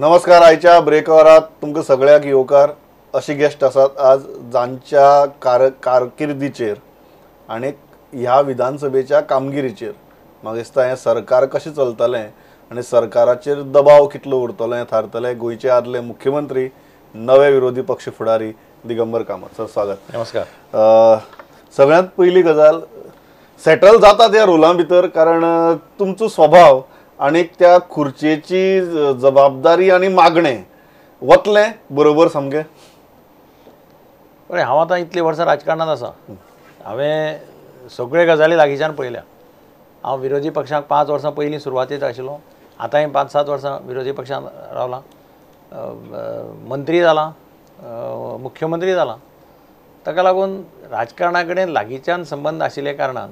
नमस्कार. आयच्या ब्रेकवरात तुमकां सगळ्याक येवकार. अशी गेस्ट आसात आज जांच्या कारकिर्दीचेर आनी ह्या विधानसभेच्या कामगिरीचेर म्हाका दिसता हें सरकार कशें चलतलें आनी सरकाराचेर दबाव कितलो उरतलो हें थारतलें. गोंयचे आदले मुख्यमंत्री नवे विरोधी पक्ष फुडारी दिगंबर कामत सर, स्वागत. नमस्कार. सगळ्यांत पयली गजाल, सेटल जाता त्या रोला भितर, कारण तुमचो स्वभाव आणि त्या खुर्चेची जबाबदारी आणि मागणे वतले बरोबर सामके. पण हांव आतां इतली वर्सां राजकारणांत आसा. हांवें सगळे गजाली लागींच्यान पळयल्या. हांव विरोधी पक्षाक 5 वर्सां पयलीं सुरवातेक आशिल्लो. आतांय 5-7 वर्सां विरोधी पक्षांत रावला. मंत्री जाला, मुख्यमंत्री जाला. ताका लागून राजकारणा कडेन लागींच्यान संबंद आशिल्ले कारणान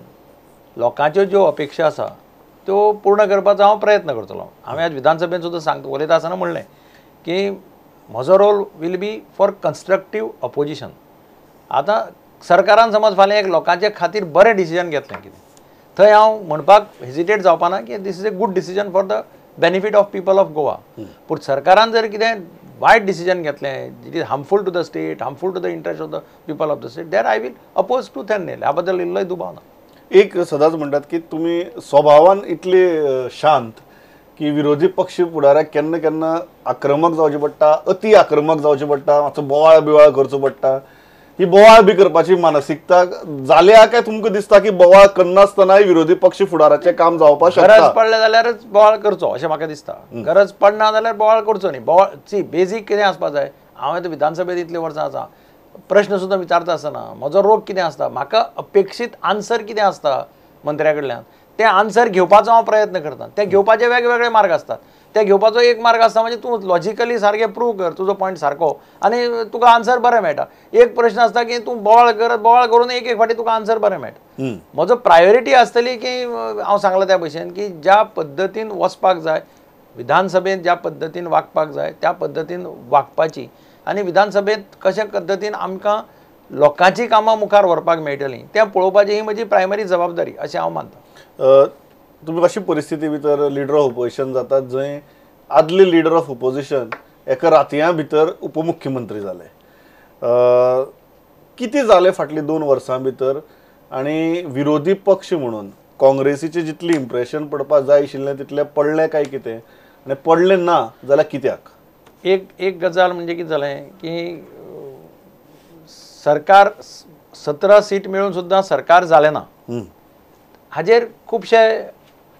लोकांच्यो ज्यो अपेक्षा आसा त्यो पूर्ण करपाचो हांव प्रयत्न करतलो. हांवें आज विधानसभेन सुद्दां उलयता आसतना म्हणलें की म्हजो role will be for constructive opposition. आतां सरकारान समज फाल्यां एक लोकांचे खातीर बरें डिसिजन घेतलें कितें, थंय हांव म्हणपाक हेजिटेट जावपाना की this is a good decision for the benefit of people of Goa. पूण सरकारान जर कितें वायट डिसिजन घेतलें it is harmful to the state, harmful to the interest of the people of the state, there I will oppose tooth थॅन nail. ह्या बद्दल इल्लोय दुबाव ना. एक सदांच म्हणटात की तुम्ही स्वभावान इतले शांत की विरोधी पक्ष फुडाऱ्याक केन्ना केन्ना आक्रमक जावचें पडटा, अति आक्रमक जावचें पडटा, मातसो बोवाळ बिवाळ करचो पडटा. ही बोवाळ बी करपाची मानसिकता जाल्या काय तुमकां दिसता की बोवाळ करनासतनाय विरोधी पक्ष फुडाराचें काम जावपाक शकता? गरज पडले जाल्यारच बोवाळ करचो अशें म्हाका दिसता. गरज पडना जाल्यार बोवाळ करचो न्ही. बोवाळ सी बेजीक कितें आसपा जाय. हांवें आतां विधानसभेंत इतलीं वर्सां आसा. प्रश्न सुद्दां विचारता आसतना म्हजो रोग कितें आसता, म्हाका अपेक्षीत आन्सर कितें आसता मंत्र्या कडल्यान, तें आन्सर घेवपाचो हांव प्रयत्न करता. ते घेवपाचे वेगवेगळे मार्ग आसतात. ते घेवपाचो एक मार्ग आसता म्हणजे तूं लॉजिकली सारकें प्रूव कर तुजो पॉयंट सारको आनी तुका आन्सर बरें मेळटा. एक प्रश्न आसता की तूं बोवाळ करून एक फावटी तुका आन्सर बरें मेळटा. म्हजो प्रायोरिटी आसतली की हांव सांगलां त्या भशेन की ज्या पद्दतीन वचपाक जाय विधानसभेंत, ज्या पद्दतीन वागपाक जाय त्या पद्दतीन वागपाची आनी विधानसभेंत कशा पद्दतीन आमकां लोकांची कामां मुखार व्हरपाक मेळटलीं तें पळोवपाची ही म्हजी प्रायमरी जबाबदारी अशें हांव मानतां. तुम्ही कशी परिस्थिती भितर लिडर ऑफ ऑपोजिशन जातात जंय आदले लिडर ऑफ ऑपोजिशन एका रातया भितर उपमुख्यमंत्री जाले. कितें जालें फाटली 2 वर्सां भितर आनी विरोधी पक्ष म्हणून काँग्रेसीचे जितली इम्प्रेशन पडपाक जाय आशिल्लें तितलें पडलें काय कितें, आनी पडलें ना जाल्यार कित्याक? एक गजाल म्हणजे कितें जालें की सरकार 17 सीट मेळून सुद्दां सरकार जालें ना. हाजेर खुबशे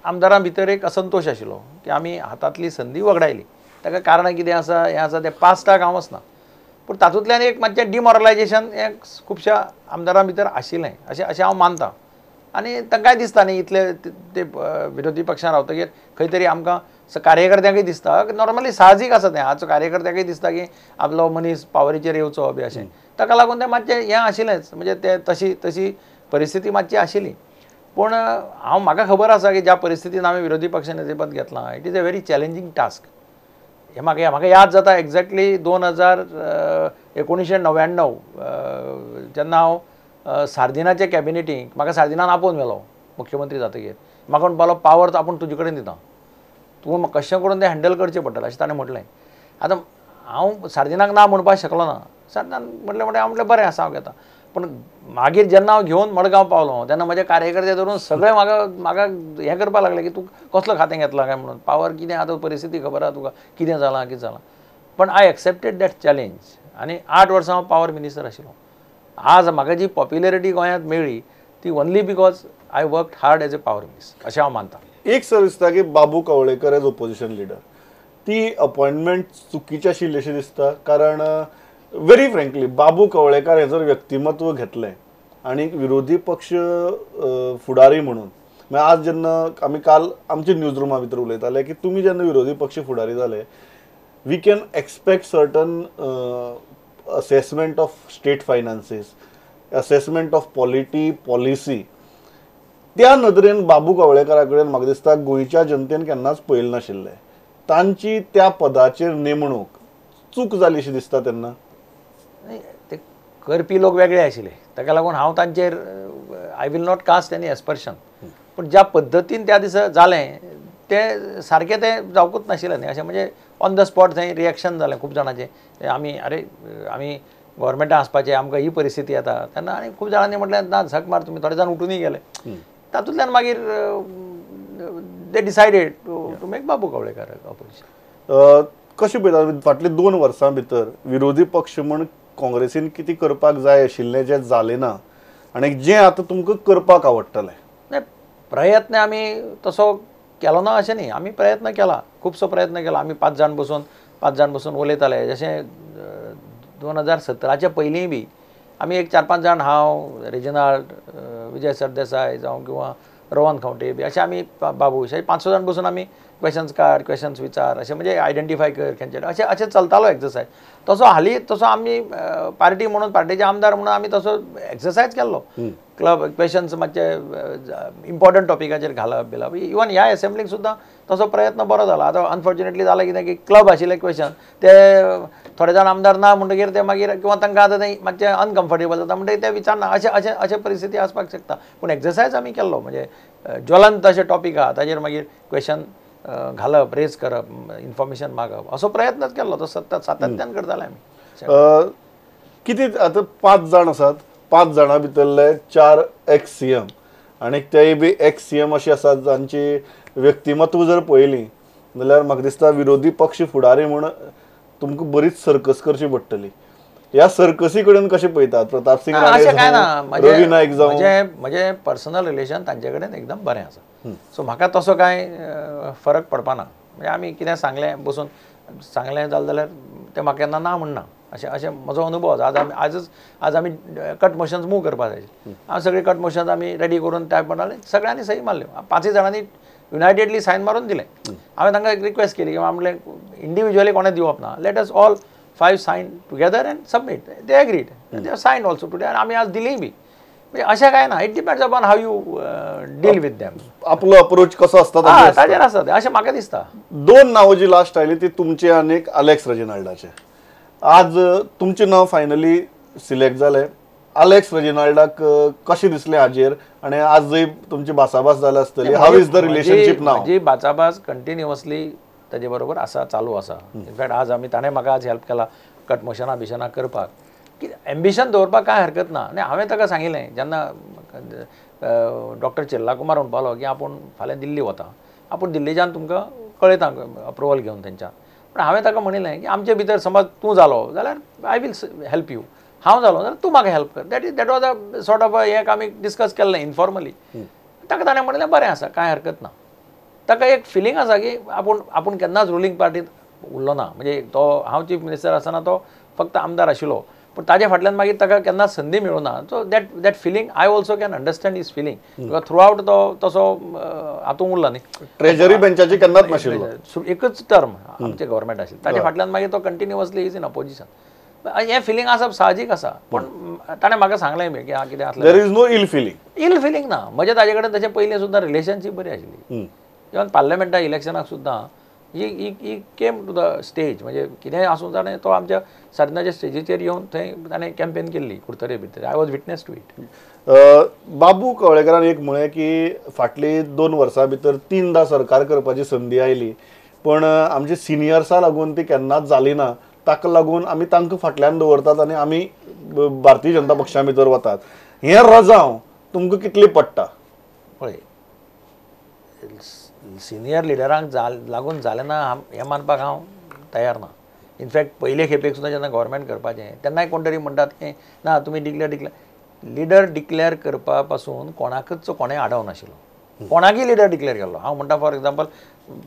आमदारां भितर एक असंतोश आशिल्लो की आमी हातांतली संदी वगडायली. ताका कारणां कितें आसा हें आसा तें पास्टाक हांव वचना. पूण तातूंतल्यान एक मातशें डिमॉरलायजेशन हें खुबश्या आमदारां भितर आशिल्लें अशें हांव मानतां. आनी तांकांय दिसता न्ही इतले ते विरोधी पक्षान रावतकीर खंय तरी आमकां कार्यकर्त्यांकय दिसता, नॉर्मली साहजीक आसा तें. आज कार्यकर्त्यांकय दिसता की आपलो मनीस पावरीचेर येवचो बी अशें. ताका लागून तें मातशें हें आशिल्लेंच, म्हणजे ते तशी परिस्थिती मातशी आशिल्ली. पूण म्हाका खबर आसा की ज्या परिस्थितीन हांवें विरोधी पक्ष नेतेपद घेतलां it is a very challenging task. हें म्हाका याद जाता एक्झॅक्टली 1999 जेन्ना हांव सार्दिनाचे कॅबिनेटीक म्हाका सार्दिनान आपोवन व्हेलो मुख्यमंत्री जातकीर. म्हाका म्हणपालो पावर आपूण तुजे कडेन दिता, तूं कशें करून तें हँडल करचें पडटलें अशें ताणें म्हटलें. आतां हांव सार्दिनाक ना म्हणपाक शकलो ना. सार्दिनान म्हटलें हांव म्हटलें बरें आसा हांव घेता. पूण मागीर जेन्ना हांव घेवन मडगांव पावलो तेन्ना म्हजे कार्यकर्ते धरून सगळे म्हाका हें करपाक लागले की तूं कसलो खातें घेतलां काय म्हणून. पावर कितें आतां परिस्थिती खबर आहा तुका कितें जालां. पण आय एक्सेप्टेड दॅट चॅलेंज आनी 8 वर्सां हांव पावर मिनिस्टर आशिल्लो. आज म्हाका जी पॉप्युलॅरिटी गोंयांत मेळ्ळी ती only because I worked hard as a power minister अशें हांव मानतां. एक सर दिसता की बाबू कवळेकर एज ऑपोजिशन लिडर ती अपॉइंटमेंट चुकीची आशिल्ली अशें दिसता. कारण व्हेरी फ्रँकली बाबू कवळेकर हें जर व्यक्तिमत्व घेतलें आनी विरोधी पक्ष फुडारी म्हणून आज जेन्ना आमी काल आमच्या न्यूज रुमा भितर उलयताले की तुमी जेन्ना विरोधी पक्ष फुडारी जाले we can expect certain assessment of state finances, assessment of policy. त्या नदरेन बाबू कवळेकरा कडेन म्हाका दिसता गोंयच्या जनतेन केन्नाच पळयलें नाशिल्लें. तांची त्या पदाचेर नेमणूक चूक जाली अशी दिसता. तेन्ना ते करपी लोक वेगळे आशिल्ले ताका लागून हांव तांचेर I will not cast any aspersion. पूण ज्या पद्दतीन त्या दिसा जालें तें सारकें तें जावकूच नाशिल्लें न्ही. अशें म्हणजे ऑन द स्पॉट थंय रिएक्शन जालें खूब जाणांचें आमी अरे आमी गव्हर्मेंटा आसपाचें आमकां ही परिस्थिती येता तेन्ना आनी खूब जाणांनी म्हटलें ना झक मार तुमी थोडे जाण उठूनय गेले तातूंतल्यान मागीर they decided to make Babu Kavlekar opposition. कशें पळयता फाटले 2 वर्सां भितर विरोधी पक्ष म्हण काँग्रेसीन कितें करपाक जाय आशिल्लें जें जालें ना आनी जें आतां तुमकां करपाक आवडटलें? नाही प्रयत्न आमी तसो केलो ना अशें न्ही आमी प्रयत्न केला खुबसो प्रयत्न केला आमी 5 जाण बसून उलयताले जशें 2017च्या पयलींय बी आमी एक 4-5 जाण हांव रेजिनाल्ड विजय सरदेसाय जावं किंवा रोहन खंवटे बी अशें आमी बाबू अशें 5-6 जाण बसून आमी क्वेश्चन्स काड क्वेश्चन्स विचार अशें म्हणजे आयडेंटिफाय कर खंयचे अशें चलतालो एक्सरसायज तसो हालीं तसो आमी पार्टी म्हणून पार्टीचे आमदार म्हणून आमी तसो एक्सरसायज केल्लो क्लब क्वेश्चन्स मातशे इम्पॉर्टंट टॉपिकाचेर घालप बिलप इवन ह्या एसेंब्लीक सुद्दां तसो प्रयत्न बरो जाला आतां अनफॉर्च्युनेटली जालें कितें की क्लब आशिल्ले क्वेश्चन ते थोडे जाण आमदार ना म्हणटकीर ते मागीर किंवा तांकां आतां तें मातशें अनकम्फर्टेबल जाता म्हणटकीर ते विचारना अशें परिस्थिती आसपाक शकता पूण एक्सरसायज आमी केल्लो म्हणजे ज्वलंत अशें टॉपीक आहा ताचेर मागीर क्वेश्चन घालप रेज करप इन्फॉर्मेशन मागप असो प्रयत्नच केल्लो तो सातत्यान करताले आमी. कितें आतां 5 जाण आसात 5 जाणां भितरले 4 एक्स सीएम आनी तेय बी एक्स सीएम अशें आसात जांची व्यक्तिमत्व जर पळयलीं जाल्यार म्हाका दिसता विरोधी पक्ष फुडारी म्हूण तुमकां बरीच सर्कस करची पडटली. ह्या सर्कसी कडेन कशें पळयतात प्रताप सिंग राणे रवी नायक जावं म्हजे पर्सनल रिलेशन तांचे कडेन एकदम बरें आसा सो म्हाका तसो कांय फरक पडपाना म्हणजे आमी कितें सांगलें बसून सांगलें जाल्यार ते म्हाका केन्ना ना म्हणना अशें म्हजो अनुभव आसा. आज आमी कट मोशन्स मूव करपाक जाय हांव सगळी कट मोशन्स आमी रेडी करून टायप म्हणले सगळ्यांनी सही मारल्यो 5 जाणांनी युनायटेडली सायन मारून दिलें. हांवें तांकां एक रिक्वेस्ट केली की म्हणलें इंडिविज्युअली कोणें दिवप ना let us all 5 sign together and submit they agreed they are sign also today आनी आमी आज दिलीय बी म्हणजे अशें कांय ना it depends upon how you deal with them आपलो अप्रोच कसो आसता ताजेर आसा तें अशें म्हाका दिसता. 2 नांवां जी लास्ट आयली ती तुमचे आनी अलेक्स रेजिनाल्डाचे. आज तुमचें नांव फायनली सिलेक्ट जालें. अलेक्स रेजिनाल्डाक कशें दिसलें हाजेर आनी आज जंय तुमची भासाभास जाल्या आसतली हाव इज द रिलेशनशीप नाव? जी भासाभास कंटिन्युअसली ताजे बरोबर आसा चालू आसा. इनफॅक्ट आज आमी ताणें म्हाका आज हेल्प केला कट मोशनां बिशनां करपाक की एम्बिशन दवरपाक कांय हरकत ना आनी हांवें ताका सांगिल्लें जेन्ना डॉक्टर चिल्ला कुमार म्हणपालो की आपूण फाल्यां दिल्ली वता आपूण दिल्लीच्यान तुमकां कळयता अप्रुवल घेवन तेंच्यान पण हांवें ताका म्हणिल्लें की आमचे भितर समज तूं जालो जाल्यार आय वील हेल्प यू हांव जालो जाल्यार तूं म्हाका हेल्प कर that was a sort of एक आमी डिस्कस केल्लें इनफॉर्मली. ताका ताणें म्हणलें बरें आसा कांय हरकत ना. ताका एक फिलींग आसा की आपूण केन्नाच रुलींग पार्टींत उरलो ना म्हणजे तो हांव चीफ मिनिस्टर आसतना तो फक्त आमदार आशिल्लो पूण ताजे फाटल्यान मागीर ताका केन्नाच संदी मेळूं ना so that feeling I also can understand his feeling because throughout तो तसो हातूंत उरला न्ही ट्रेजरी बेंचाची केन्नाच नाशिल्लो एकच टर्म आमचे गव्हर्मेंट आशिल्लें ताजे फाटल्यान मागीर तो कंटिन्युअसली इज इन अपोजिशन हें फिलींग आसप साहजीक आसा पूण ताणें म्हाका सांगलें बी की हां कितें आसलें there is no ill feeling ना म्हणजे ताजे कडेन तशें पयलीं सुद्दां रिलेशनशीप बरी आशिल्ली इवन पार्लमेंटा इलेक्शनाक सुद्दां ही केम टू द स्टेज म्हणजे कितेंय आसूं ताणें तो आमच्या सदनाच्या स्टेजीचेर येवन थंय ताणें कॅम्पेन केल्ली कुडतरे भितर I was witness to it. Babu कवळेकरान एक म्हळें की फाटली 2 वर्सां भितर 3दा सरकार करपाची संदी आयली पण आमचे सिनियर्सां लागून ती केन्नाच जाली ना ताका लागून आमी तांकां फाटल्यान दवरतात आनी आमी भारतीय जनता पक्षा भितर वतात. हें रजाव तुमकां कितली पडटा? पळय सिनियर लिडरांक लागून जालें ना हें मानपाक हांव तयार ना. इनफॅक्ट पयले खेपेक सुद्दां जेन्ना गव्हर्मेंट करपाचें तेन्नाय कोण तरी म्हणटात की ना तुमी लिडर डिक्लेअर करपा पासून कोणाकच कोणें आडव नाशिल्लो कोणाकय लिडर डिक्लेअर केल्लो. हांव म्हणटा फॉर एग्जाम्पल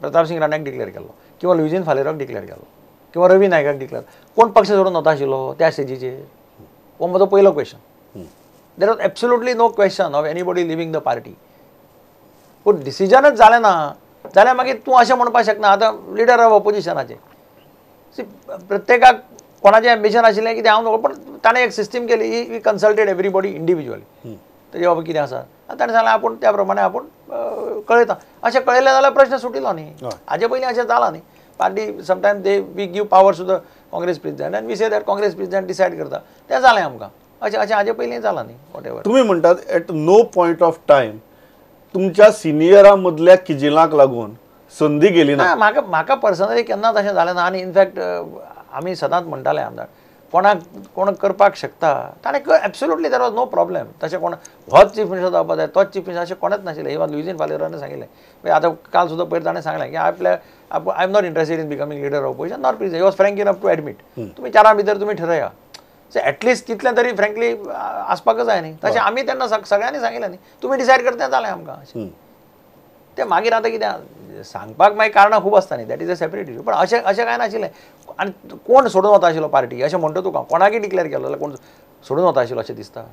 प्रताप सिंग राणाक डिक्लेअर केल्लो किंवा लुईजीन फालेराक डिक्लेअर केल्लो किंवा रवी नायकाक डिक्लेअर कोण पक्ष सोडून वता आशिल्लो त्या स्टेजीचेर हो म्हजो पयलो question. There was absolutely no question of anybody leaving the party पूण डिसिजनच जालें ना जाल्यार मागीर तूं अशें म्हणपाक शकना आतां लिडर ऑफ ऑपोजिशनाचें प्रत्येकाक कोणाचें एम्बिशन आशिल्लें कितें हांव पण ताणें एक सिस्टीम केली वी कन्सल्टेड एवरीबॉडी इंडिविज्युअली तेजे बाबा कितें आसा आनी ताणें सांगलें आपूण त्या प्रमाणे आपूण कळयता अशें कळयलें जाल्यार प्रश्न सुटिलो न्ही. हाजे पयलीं अशें जालां न्ही party sometime they we give power to the Congress president and we say that Congress president decide करता तें जालें आमकां अशें हाजे पयलीं जालां न्ही वॉट एवर. तुमी म्हणटात at no point of time तुमच्या सिनियरां मदल्या किजिलांक लागून संधी गेली ना. ना म्हाका पर्सनली केन्नाच अशें जालें ना. आनी इनफॅक्ट आमी सदांच म्हणटाले आमदार कोण करपाक शकता ताणें absolutely there was no problem. तशें कोण होच चीफ मिनिस्टर जावपाक जाय तोच चीफ मिनिस्टर अशें कोणेच नाशिल्लें. इवन लुईजीन फालेरान सांगिल्लें आतां काल सुद्दां पयर ताणें सांगलें की I am not interested in becoming leader of opposition not please. He was frank enough to admit. तुमी चारां भितर तुमी ठरया. सो एटलिस्ट तितलें तरी फ्रँकली आसपाकच जाय न्ही. तशें आमी तेन्ना सगळ्यांनी सांगिल्लें न्ही तुमी डिसायड करता तें जालें आमकां. तें मागीर आतां कितें सांगपाक मागीर कारणां खूब आसता न्ही. That is a separate issue. पण अशें कांय नाशिल्लें. आनी कोण सोडून वता आशिल्लो पार्टी अशें म्हणटा तुका कोणाकय डिक्लेअर केलो जाल्यार कोण सोडून वता आशिल्लो अशें दिसता.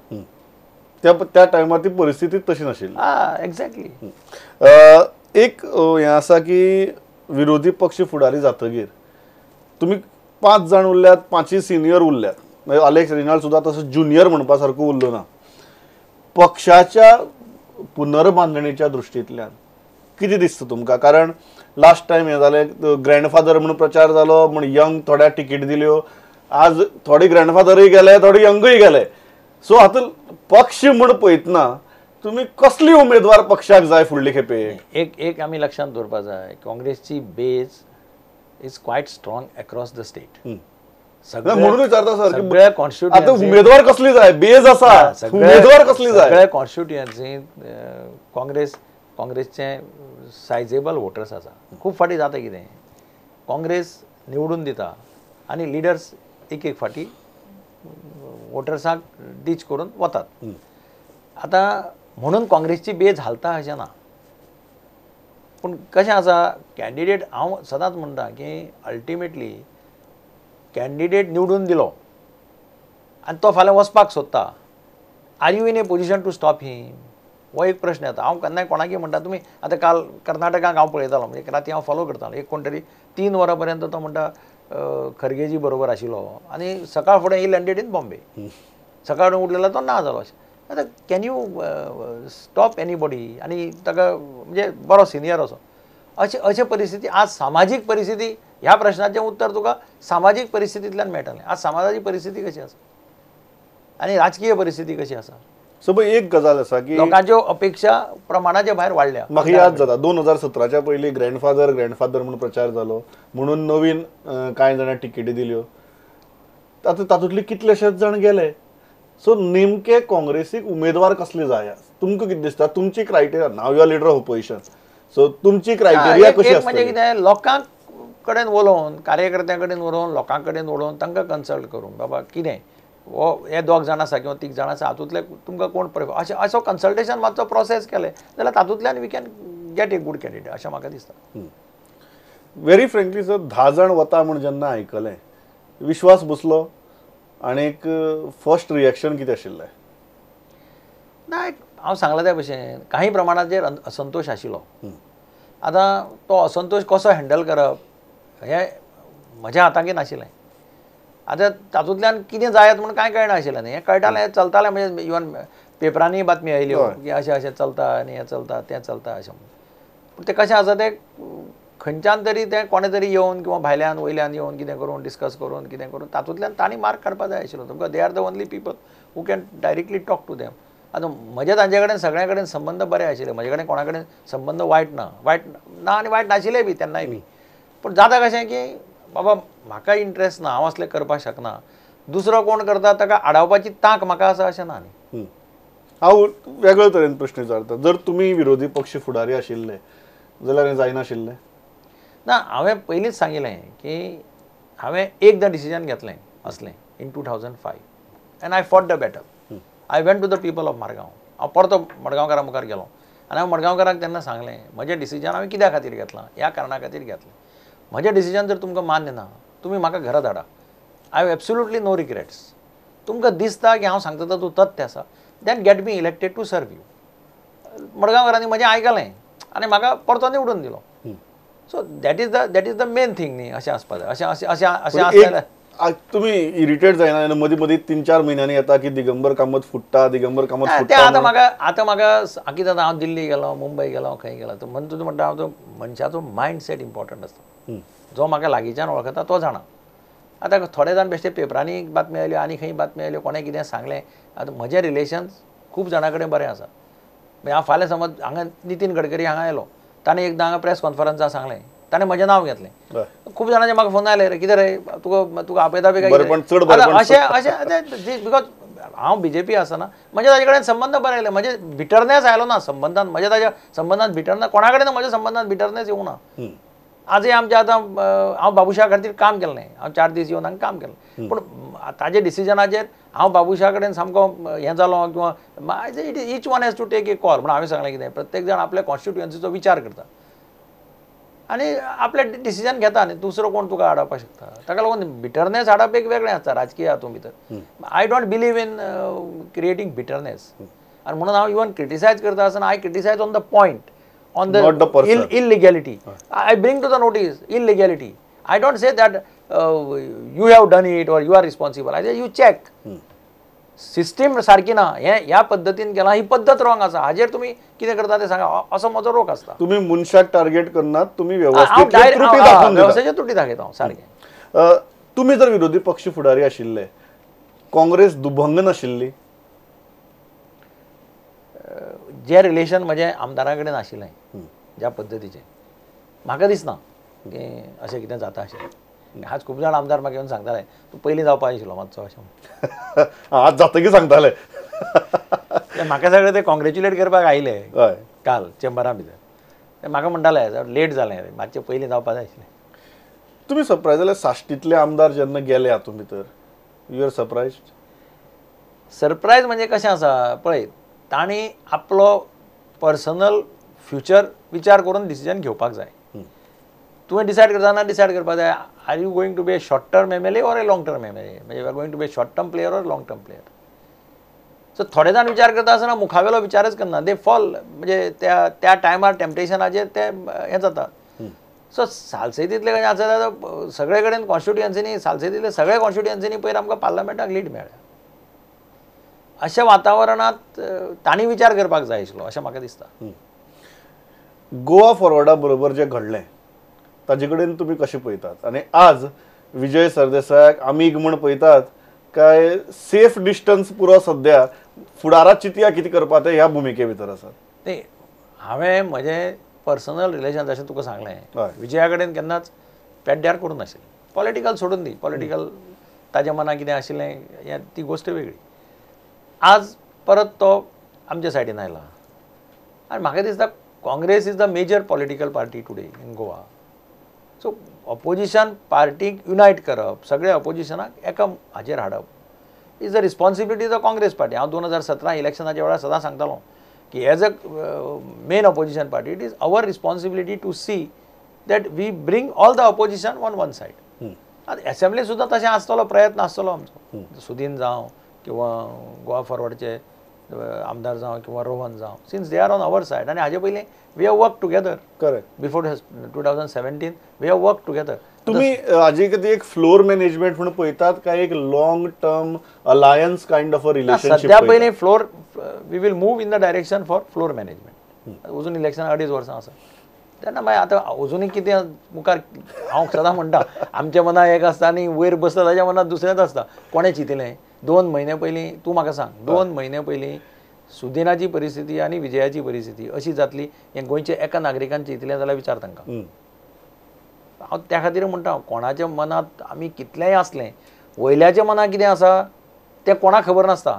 त्या टायमार ती परिस्थिती तशी नाशिल्ली. एक्झॅक्टली. एक हें आसा की विरोधी पक्ष फुडारी जातकीर तुमी 5 जाण उरल्यात, 5 सिनियर उरल्यात. मागीर अलेक्स रेनाल्ड सुद्दां तसो ज्युनियर म्हणपा सारको उरलो ना. पक्षाच्या पुनर्बांधणीच्या दृश्टींतल्यान कितें दिसता तुमकां? कारण लास्ट टायम हें जालें ग्रँडफादर म्हणून प्रचार जालो म्हण यंग थोड्या टिकेट दिल्यो. आज थोडे ग्रँडफादरय गेले थोडे यंगय गेले. सो आतां पक्ष म्हूण पळयतना तुमी कसली उमेदवार पक्षाक जाय फुडले खेपे? एक आमी लक्षांत दवरपाक जाय काँग्रेसची base is quite strong across the state. म्हणून विचारता सर सगळ्या आता उमेदवार कसली जाय? बेज आसा, उमेदवार कसली जाय? सगळ्या कॉन्स्टिट्युएन्सींत काँग्रेसचे सायजेबल वोटर्स आसा. खूब फाटी जाता कितें काँग्रेस निवडून दिता आनी लिडर्स एक फाटी वोटर्सांक डीच करून वतात. आतां म्हणून काँग्रेसची बेज हालता अशें ना. पूण कशें आसा कॅन्डिडेट हांव सदांच म्हणटा की अल्टिमेटली कॅन्डिडेट निवडून दिलो आनी तो फाल्यां वचपाक सोदता. Are you in a position to stop him? हो एक प्रश्न येता. हांव केन्नाय कोणाकय म्हणटा तुमी आतां काल कर्नाटकाक हांव पळयतालो म्हणजे राती हांव फॉलो करतालो. एक कोण तरी 3 वरां पर्यंत तो म्हणटा खरगेजी बरोबर आशिल्लो आनी सकाळ फुडें ही लँडेड इन बॉम्बे. सकाळ उठलेलो तो ना जालो. आतां कॅन यू स्टॉप एनीबॉडी? आनी ताका म्हणजे बरो सिनियर असो अशे परिस्थिती. आज सामाजीक परिस्थिती ह्या प्रश्नाचें उत्तर तुका सामाजीक परिस्थितींतल्यान मेळटलें. आज समाजाची परिस्थिती कशी आसा आनी राजकीय परिस्थिती कशी आसा. सो एक गजाल आसा की लोकांच्यो अपेक्षा प्रमाणाच्या भायर वाडल्या. म्हाका याद जाता 2017च्या पयलीं ग्रँडफादर म्हणून प्रचार जालो म्हणून नवीन कांय जाणां टिकेटी दिल्यो. आतां तातूंतले कितलेशेच जाण गेले. सो नेमके काँग्रेसीक उमेदवार कसले जाय? तुमकां कितें दिसता? तुमची क्रायटेरिया नाव you are leader of opposition so तुमची क्रायटेरिया कशी आसता? म्हणजे कितें लोकांक कडेन उलोवन कार्यकर्त्यां कडेन उलोवन लोकां कडेन उलोवन तांकां कन्सल्ट करून बाबा कितें हो हे 2 जाण आसा किंवा 3 जाण आसा हातूंतले तुमकां कोण असो कन्सल्टेशन मातसो प्रोसेस केले जाल्यार तातूंतल्यान we can get a good candidate अशें म्हाका दिसता. व्हेरी फ्रँकली सर 10 जाण वता म्हूण जेन्ना आयकलें विश्वास बसलो आनी फर्स्ट रिएक्शन कितें आशिल्लें? ना हांव सांगलां त्या भशेन काही प्रमाणाचेर असंतोश आशिल्लो. आतां तो असंतोश कसो हँडल करप हें म्हज्या हातांत नाशिल्लें. आतां तातूंतल्यान कितें जायत म्हूण कांय कळनाशिल्लें न्ही. हें कळटालें चलतालें म्हणजे इवन पेपरांनी बातमी आयल्यो की अशें चलता आनी हें चलता तें चलता अशें म्हणून. पूण तें कशें आसा तें खंयच्यान तरी तें कोणे तरी येवन किंवा भायल्यान वयल्यान येवन कितें करून डिस्कस करून कितें करून तातूंतल्यान तांणी मार्क काडपाक जाय आशिल्लो. तुमकां they are the only people who can directly talk to them. आतां म्हजे तांचे कडेन सगळ्या कडेन संबंद बरे आशिल्ले. म्हजे कडेन कोणा कडेन संबंद वायट ना आनी वायट नाशिल्ले बी तेन्नाय बी. पूण जाता कशें की बाबा म्हाका इंट्रस्ट ना हांव असलें करपाक शकना. दुसरो कोण करता ताका आडावपाची तांक म्हाका आसा अशें ना न्ही. हांव वेगळ्या तरेन प्रश्न विचारता. जर तुमी विरोधी पक्ष फुडारी आशिल्ले जाल्यार हें जायनाशिल्लें? ना हांवें पयलींच सांगिल्लें की हांवें एकदां डिसिजन घेतलें असलें in 2005 and I fought the battle. I went to the people of Madgaon. हांव परतो मडगांवकारां मुखार गेलो आनी हांवें मडगांवकारांक तेन्ना सांगलें म्हजें डिसिजन हांवें कित्या खातीर घेतलां ह्या कारणा खातीर घेतलें. म्हजें डिसिजन जर तुमकां मान्य ना तुमी म्हाका घरा धाडा. I have absolutely no regrets. तुमकां दिसता की हांव सांगता तातूंत तथ्य आसा then get me elected to serve you. मडगांवकारांनी म्हजें आयकलें आनी म्हाका परतो निवडून दिलो. So that is the main thing न्ही. अशें आसपाक जाय. अशें आसलें तुमी इरिटेट जायना मदीं मदीं 3-4 म्हयन्यांनी येता की दिगंबर कामत फुट्टा दिगंबर कामत तें फुट्टा. आतां म्हाका कितें जाता हांव दिल्ली गेलो मुंबय गेलो खंय गेलो तो म्हणटा म्हणटा हांव तो मनशाचो मायंडसेट इम्पॉर्टंट आसता. जो म्हाका लागींच्यान वळखता तो जाणा. आतां थोडे जाण बेश्टे पेपरांनी बातमी आयल्यो आनी खंय बातमी आयल्यो कोणें कितें सांगलें. आतां म्हजें रिलेशन्स खूब जाणां कडेन बरें आसा. म्हणजे हांव फाल्यां समज हांगा नितीन गडकरी हांगा येयलो ताणें एकदां हांगा प्रेस कॉन्फरन्साक सांगलें, ताणें म्हजें नांव घेतलें. हय. खूब जाणांचे म्हाका फोन आयले, रे कितें रे तुका आपयता बी काय बरेपण, चड बरेपण. अशें बिकॉज हांव BJP आसतना म्हजे ताजे कडेन संबंद बरे आयले, म्हजे बिटरनेस आयलो ना संबंधांत, म्हजे ताज्या संबंधांत बिटरनेस कोणा कडेन म्हज्या संबंधांत बिटरनेस येवंक ना. आजय आमच्या आतां हांव बाबुशा खातीर काम केलें, हांव 4 दीस येवन हांगा काम केलें, पूण ताजे डिसिजनाचेर हांव बाबुशा कडेन सामको हें जालो किंवा each one has to take a call. म्हणून हांवें सांगलें कितें, प्रत्येक जाण आपल्या कॉन्स्टिट्युएन्सीचो विचार करता आनी आपले डिसिजन घेता, आनी दुसरो कोण तुका हाडपाक शकता. ताका लागून बिटरनेस हाडप एक वेगळें आसता राजकीय हातूंत भितर. I don't believe in creating bitterness. आनी म्हणून हांव इवन क्रिटिसायज करता आसतना I criticise on the point, on Not the the person. illegality. I bring to the notice illegality. I don't say that you have done it or you are responsible. I say you check. System सारकी ना, ह्या पद्दतीन केला, ही पद्दत wrong आसा, हाजेर तुमी कितें करता ते सांगा, असो म्हजो रोख आसता. तुम्ही मनशाक टार्गेट करनात, तुम्ही हांव व्यवस्थित डायरेक्ट त्रुटी दाखोवन दिता. व्यवस्थेचे त्रुटी दाखयता हांव सारकें. तुम्ही जर विरोधी पक्ष फुडारी आशिल्ले, काँग्रेस दुभंग नाशिल्ली? जे रिलेशन म्हजें आमदारा कडेन आशिल्लें ज्या पद्दतीचें, म्हाका दिसना की अशें कितें जाता अशें. आज खूब जाण आमदार म्हाका येवन सांगताले तूं पयलीं जावपा आशिल्लो मातसो अशें. आज जातकीर सांगताले. म्हाका सगळे ते कॉंग्रेच्युलेट करपाक आयले हय. काल चेंबरा भितर. ते म्हाका म्हणटाले लेट जालें रे, मातशें पयलीं जावपा जाय आशिल्लें. तुम्ही सरप्रायज जाल्यार साश्टीतले आमदार जेन्ना गेले हातूंत भितर, यू आर सरप्रायज्ड? सरप्रायज म्हणजे कशें आसा पळय, तांणी आपलो पर्सनल फ्युचर विचार करून डिसिजन घेवपाक जाय. तुवें डिसायड करतना डिसायड करपाक जाय, are you going to be a short term MLA or a long term MLA, म्हणजे you are going to be a short term player or long term player. So थोडे जाण विचार करता आसतना मुखावेलो विचारच करना, दे फॉल, म्हणजे त्या टायमार टेम्पटेशनाचेर ते हें जाता. सो सालसेतींतले कशें आसा, सगळे कडेन कॉन्स्टिट्युएन्सीनी, सालसेतींतले सगळे कॉन्स्टिट्युएन्सीनी पयर आमकां पार्लमेंटाक लीड मेळ्ळ्या. अशा वातावरणात तांणी विचार करपाक जाय आशिल्लो अशें म्हाका दिसता. गोवा फॉरवर्डा बरोबर जें घडलें ताजे कडेन तुमी कशें पळयतात? आनी आज विजय सरदेसायाक आमीग म्हूण पळयतात काय सेफ डिस्टन्स पुरो सद्या फुडारात चिंतया कितें करपा तें ह्या भुमिके भितर आसात? ते हांवें म्हजें पर्सनल रिलेशन जशें तुका सांगलें, हय. विजया कडेन केन्नाच पेड्ड्यार करूं नाशिल्लें. पॉलिटिकल सोडून दी, पॉलिटिकल ताज्या मनात कितें आशिल्लें ती गोश्ट वेगळी. आज परत तो आमच्या सायडीन आयला आनी म्हाका दिसता Congress is the major political party today in Goa. So opposition पार्टीक युनायट करप, सगळे ऑपोजिशनाक एका हाचेर हाडप is the responsibility of Congress party. हांव 2017 इलेक्शनाच्या वेळार सदां सांगतालो की as a main opposition party it is our responsibility to see that we bring all the opposition on one side. आतां एसेंब्ली सुद्दां तशें आसतलो, प्रयत्न आसतलो आमचो, सुदीन जावं किंवा गोवा फॉरवर्डचे आमदार जावं किंवा रोहन जावं, since they are on our side. आनी हाजे पयलीं we have work together. Correct. Before 2017 we have work together. तुम्ही हाजी कितें एक फ्लोर मॅनेजमेंट म्हणून पळयतात काय एक long term alliance kind of a relationship? सद्या पयलीं floor we will move in the direction for floor management. अजून इलेक्शन 2.5 वर्सां आसा तेन्ना मागीर आतां अजुनूय कितें मुखार. हांव सदां म्हणटा आमच्या मनात एक आसता आनी वयर बसता ताच्या मनात दुसरेंच आसता. कोणें चिंतिल्लें 2 म्हयने पयलीं, तूं म्हाका सांग 2 म्हयने पयलीं सुदिनाची परिस्थिती आनी विजयाची परिस्थिती अशी जातली हें गोंयचे एका नागरिकान चिंतलें जाल्यार विचार तांकां. हांव त्या खातीर म्हणटा कोणाच्या मनात आमी कितलेंय आसलें, वयल्याच्या मनात कितें आसा तें कोणाक खबर नासता.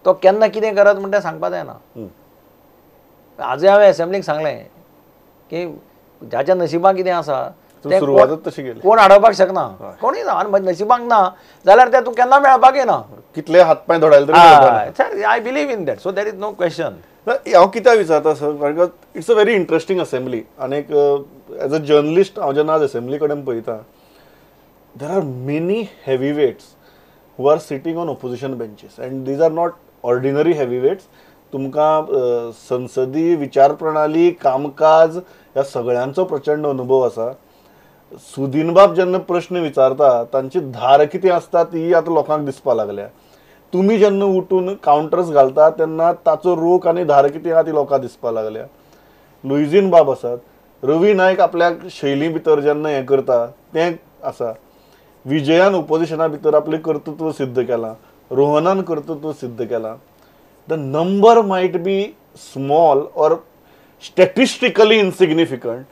तो केन्ना कितें करत म्हणटा तें सांगपाक जायना. आजय हांवें एसेंब्लीक सांगलें की ज्याच्या नशिबाक कितें आसा तें सुरवातच तशी गेली, कोण हाडपाक शकना, कोणूय ना. आनी नशिबाक ना जाल्यार तें तूं केन्ना मेळपाक येना. कितले हातपाय धोडायले तरी. I believe in that. So that is no question. हांव कित्याक विचारता सर, कारण it's a very interesting assembly. आनी एज अ जर्नलिस्ट हांव जेन्ना आज असेंब्ली कडेन पळयता, there are many heavy weights who are sitting on opposition benches and these are not ordinary heavy weights. तुमकां संसदीय विचार प्रणाली, कामकाज ह्या सगळ्यांचो प्रचंड अनुभव आसा. सुदीनबाब जेन्ना प्रश्न विचारता तांची धार कितें आसता ती आतां लोकांक दिसपाक लागल्या. तुमी जेन्ना उठून कावंटर्स घालता तेन्ना ताचो रोख आनी धार कितें आहा ती लोकांक दिसपाक लागल्या. लुईजीन बाब आसात, रवी नायक आपल्या शैली भितर जेन्ना हें करता तें आसा. विजयान ओपोजिशना भितर आपलें कर्तृत्व सिद्ध केलां, रोहनान कर्तृत्व सिद्ध केलां. The number might be small or statistically insignificant,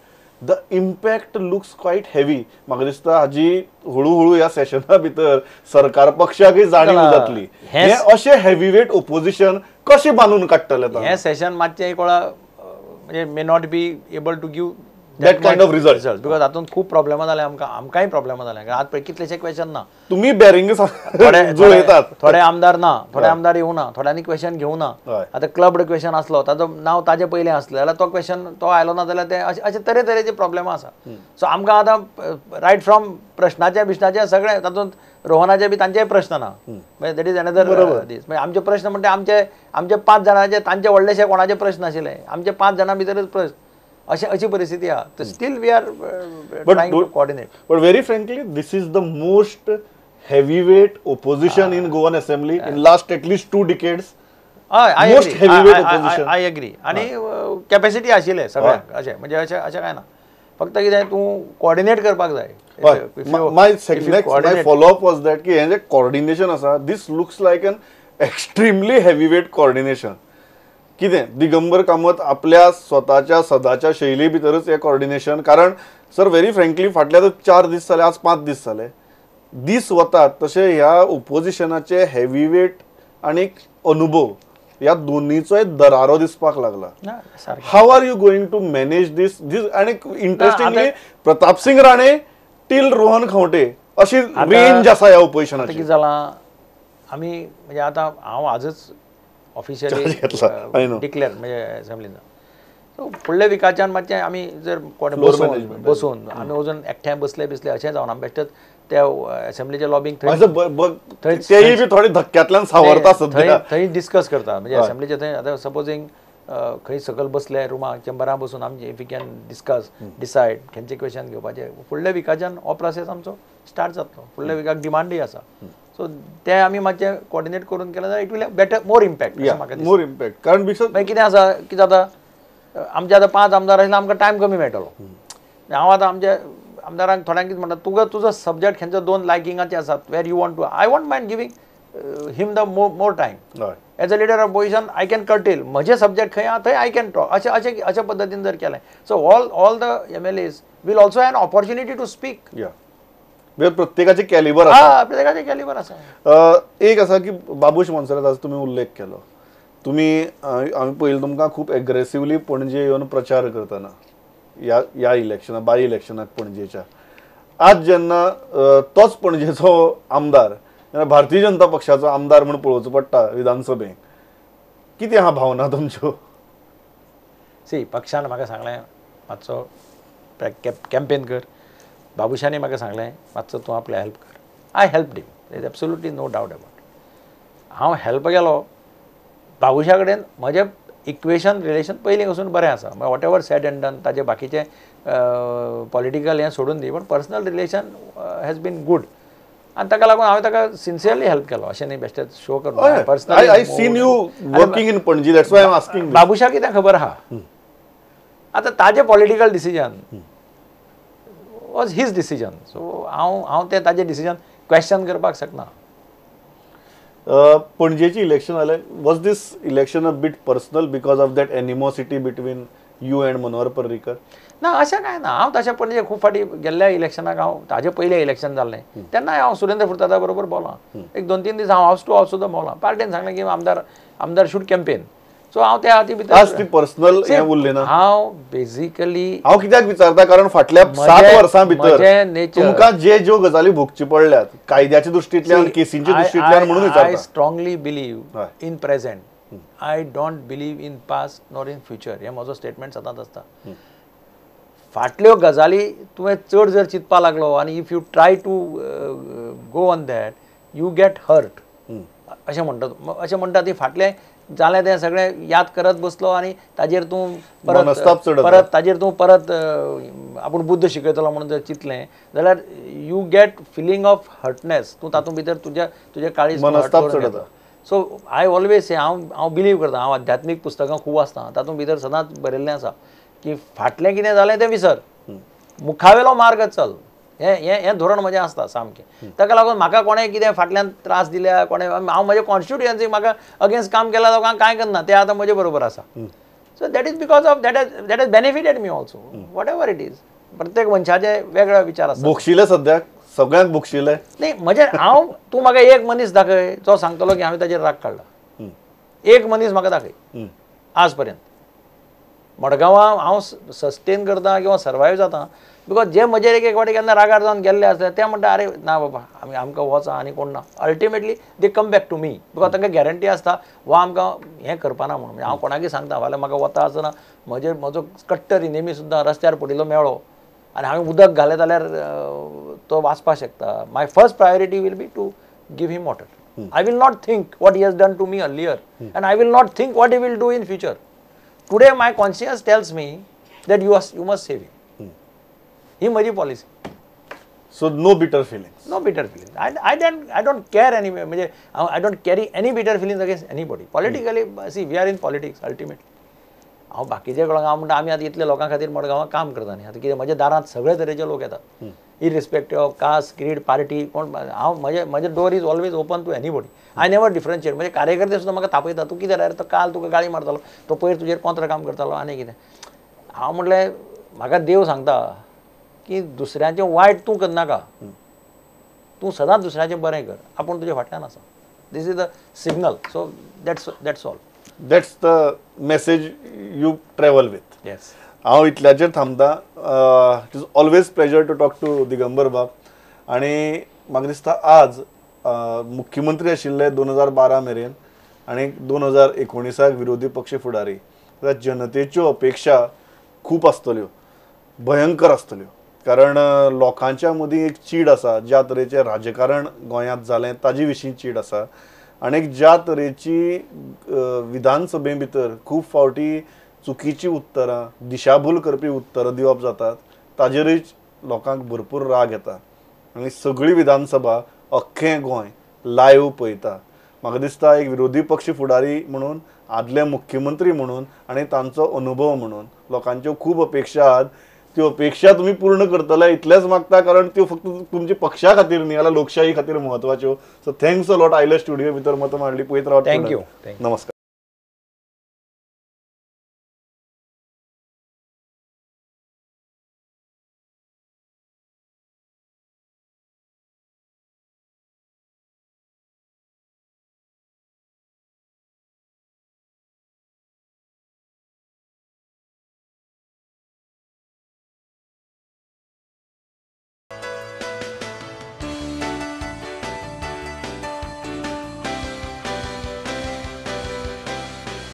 the impact looks quite heavy. म्हाका दिसता हाजी हळूहळू ह्या सेशना भितर सरकार पक्षाकय जाणीव जातली. हे अशें हेवीवेट ओपोजिशन कशें बांदून काडटले हे सेशन मातशें एक वेळा म्हणजे may not be able to give that kind of result. Because हातूंत खूप प्रॉब्लेम जाले आमकांय प्रॉब्लेम जाले. आज पळय कितलेशे क्वेश्चन ना, तुम्ही बॅरिंग थोडे थोडे आमदार ना, थोडे आमदार येवना, थोड्यांनी क्वेश्चन घेवना. हय. आतां क्लब्ड क्वेश्चन आसलो, ताजो नांव ताजे पयलें आसलें जाल्यार तो क्वेश्चन तो आयलो ना जाल्यार ते अशे तरेतरेचे प्रॉब्लेम आसा. सो आमकां आतां रायट फ्रॉम प्रश्नाचे बिश्नाचे सगळे तातूंत रोहनाचे बी तांचेय प्रश्न ना. म्हणजे दॅट इज अनदर दीस. म्हणजे आमचे प्रश्न म्हणजे आमचे 5 जाणांचे तांचे व्हडलेशे कोणाचे प्रश्न आशिल्ले, आमचे 5 जाणां भितरच प्रश्न. अशी परिस्थिती आहा. Still we are trying to coordinate. But very frankly this is the most heavyweight opposition in Goan Assembly in last at least 2 decades. Most heavyweight opposition. I agree. आणि कॅपॅसिटी आशिल्ले सगळ्यांक अशें म्हणजे अशें काय ना. फक्त कितें तूं कोऑर्डिनेट करपाक जाय. My follow-up was that की हे जे coordination आसा, this looks like an extremely heavyweight coordination. कितें दिगंबर कामत आपल्या स्वताच्या सदाच्या शैली भितरच हे कोऑर्डिनेशन. कारण सर व्हेरी फ्रँकली फाटल्या 4 दीस जाले, आज 5 दीस जाले, दीस वतात तसे ह्या ओपोजिशनाचे हेवीवेट आणि अनुभव या दोन्हीचोय दरारो दिसपाक लागला. How are you going to manage this आणि इंटरेस्टिंगली प्रताप सिंग राणे टील रोहन खंवटे अशी रेंज आसा ह्या ओपोजिशनाची. कितें जालां आमी म्हणजे आतां हांव आजच ऑफिशियली डिक्लेअर म्हणजे असेंब्लीन. सो फुडल्या विकाच्यान मातशें आमी जर बसून आमी अजून एकठांय बसले अशें जावन आमी बेश्टेच त्या असेंब्लीच्या लॉबींग तेय बी थोडी धक्क्यांतल्यान सावरता सध्या थंय डिस्कस करता. म्हणजे असेंब्लीचे थंय आतां सपोजींग खंय सकयल बसले रुमा चेंबरां बसून आमचे if you can discuss decide खंयचे क्वेश्चन घेवपाचे. फुडल्या विकाच्यान हो प्रोसेस आमचो स्टार्ट जातलो. फुडल्या विकाक डिमांडूय आसा. सो ते आमी मातशें कोऑर्डिनेट करून केलें जाल्यार it will have better more impact. More impact. कारण मागीर कितें आसा कितें जाता आमचे आतां 5 आमदार आशिल्ले आमकां टायम कमी मेळटलो. हांव आतां आमच्या आमदारांक थोड्यांक कितें म्हणटा तुजो सब्जेक्ट खंयचो 2 लायकिंगाचे आसात where you want to I won't mind giving him the more time. As a leader of position I can curtail म्हजे सब्जेक्ट खंय आहा थंय आय कॅन टॉक अशे पद्दतीन जर केलें so all the MLAs will also have an opportunity to speak. प्रत्येकाचे calibre आसा. एक आसा की बाबूश मोन्सेरात तुम्ही उल्लेख केलो. आम्ही पयलीं तुमकां खूब एग्रेसिवली पणजे येवन प्रचार करतना ह्या इलेक्शनाक बाय इलेक्शनाक पणजेच्या आज जेन्ना तोच पणजेचो आमदार भारतीय जनता पक्षाचो आमदार म्हणून पळोवचो पडटा विधानसभेक, कितें आहा भावना तुमच्यो? पक्षान म्हाका सांगलें मातसो कॅम्पेन कर. बाबुशानी म्हाका सांगलें मातसो तूं आपल्या हेल्प कर. I help him. There is absolutely no doubt about. हांव हेल्प गेलो बाबुशा कडेन. म्हजें इक्वेशन रिलेशन पयलीं वचून बरें आसा. Whatever said and done ताजे बाकीचे पॉलिटिकल हें सोडून दी, पण personal relation has been good. आनी ताका लागून हांवें ताका सिन्सियरली हेल्प केलो. अशें न्ही बेश्टेच शो करून. बाबुशा कितें खबर आहा आतां ताजें political decision was his decision. So हांव तें ताजें डिसिजन क्वेश्चन करपाक शकना. पणजेची इलेक्शन जालें. Was this election a bit personal because of that animosity between you and Manohar Parrikar? ना अशें काय ना. हांव तशें पणजे खूब फाटी गेल्ल्या इलेक्शनाक हांव ताजे पयलें इलेक्शन जाल्लें तेन्नाय हांव सुरेंद्र फुर्तादा बरोबर भोंवलां. एक 2-3 दीस हांव हावस टू हावस सुद्दां भोंवलां. पार्टीन सांगलें की आमदार शूड कॅम्पेन. सो हांव त्या हाती भितर पर्सनल हें उरलें ना. हांव बेजिकली हांव कित्याक विचारता कारण फाटल्या 7 वर्सां भितर तुमकां ज्यो गजाली भोगची पडल्यात कायद्याच्या दृश्टींतल्यान केसींच्या दृश्टींतल्यान म्हणून विचारता. I strongly believe in present. I don't believe in past nor in future. हें म्हजो स्टेटमेंट सदांच आसता. फाटल्यो गजाली तुवें चड जर चिंतपा लागलो आनी if you try to go on that you get hurt अशें म्हणटा ती फाटलें जालें तें सगळें याद करत बसलो आनी ताजेर तूं परत आपूण बुद्ध शिकयतलो म्हणून जर चिंतलें जाल्यार यू गेट फिलींग ऑफ हर्टनेस. तूं तातूंत भितर तुजें काळीज चडता. सो आय ऑलवेज से हांव बिलीव करता. हांव आध्यात्मीक पुस्तकां खूब वाचतां. तातूंत भितर सदांच बरयल्लें आसा की फाटलें कितें जालें तें विसर, मुखावेलो मार्ग चल. हें धोरण म्हजें आसता सामकें. ताका लागून म्हाका कोणें कितें फाटल्यान त्रास दिल्या कोणें हांव म्हज्या कॉन्स्टिट्युएन्सीक म्हाका अगेन्स्ट काम केल्या लोकांक कांय करना. ते आतां म्हजे बरोबर आसा. So that is because of that has benefited me also what ever it is. प्रत्येक मनशाचे वेगळे विचार असतात. बोक्षिले सद्याक सगळ्यांक बोक्षिले नाही म्हणजे तूं म्हाका एक मनीस दाखय जो सांगतलो की हांवें ताचेर राग काडला. एक मनीस म्हाका दाखय आज पर्यंत. मडगांवां हांव सस्टेन करता किंवा सर्वायव जाता बिकॉज जे म्हजेर एक वाटी केन्ना रागार जावन गेल्ले आसले ते म्हणटा अरे ना बाबा आमकां वचा आनी कोण ना. Ultimately they come back to me because तांकां गॅरंटी आसता वो आमकां हें करपाना म्हणून. म्हणजे हांव कोणाकय सांगता फाल्यां म्हाका वता आसतना म्हजो कट्टर नेमी सुद्दां रस्त्यार पडिल्लो मेळ्ळो आनी हांवें उदक घालें जाल्यार तो वाचपाक शकता. My first priority will be to give him water. I will not think what he has done to me earlier and I will not think what he will do in future. Today my conscience tells me that you must save him. He my policy. So no bitter feelings. No bitter feelings. I don't care anyway. I don't carry any bitter feelings against anybody. Politically, see, we are in politics ultimately. हांव बाकीचे कळोंक हांव म्हणटा आमी आतां इतले लोकां खातीर मडगांवां काम करता न्ही. आतां कितें म्हज्या दारांत सगळे तरेचे लोक येतात irrespective of caste creed party कोण. हांव म्हजे door is always open to anybody. I never differentiate. म्हणजे कार्यकर्ते सुद्दां म्हाका तापयता तूं कितें रे तो काल तुका गाळी मारतालो तो पयर तुजेर कोंत्र काम करतालो आनी कितें. हांव म्हणलें म्हाका देव सांगता की दुसऱ्याचें वायट तूं करनाका. तूं सदांच दुसऱ्याचें बरें कर. आपूण तुजे फाटल्यान आसा. This is the signal. So that's all. That's the message you travel with. Yes. हांव इतल्याचेर थांबता. It is always pleasure to talk to Digambar Bab. आनी म्हाका दिसता आज मुख्यमंत्री आशिल्ले 2012 मेरेन आनी 2019 विरोधी पक्ष फुडारी. जनतेच्यो अपेक्षा खूब आसतल्यो, भयंकर आसतल्यो. कारण लोकांच्या मदीं एक चीड आसा. ज्या तरेचें राजकारण गोंयांत जालें ताजे विशीं चीड आसा. आनी ज्या तरेची विधानसभे भितर खूब फावटी चुकीची उत्तरां, दिशाभूल करपी उत्तरां दिवप जातात, ताजेरूच लोकांक भरपूर राग येता. आनी सगळी विधानसभा अख्खें गोंय लायव्ह पळयता. म्हाका दिसता एक विरोधी पक्ष फुडारी म्हणून, आदले मुख्यमंत्री म्हणून आनी तांचो अनुभव म्हणून लोकांच्यो खूब अपेक्षा आहात. त्यो अपेक्षा तुमी पूर्ण करतले इतलेंच मागता. कारण त्यो फक्त तुमच्या पक्षा खातीर न्ही, जाल्यार लोकशाही खातीर म्हत्वाच्यो. So thanks a lot. आयले स्टुडियो भितर मतां मांडली. पळयत रावत. थँक्यू. नमस्कार.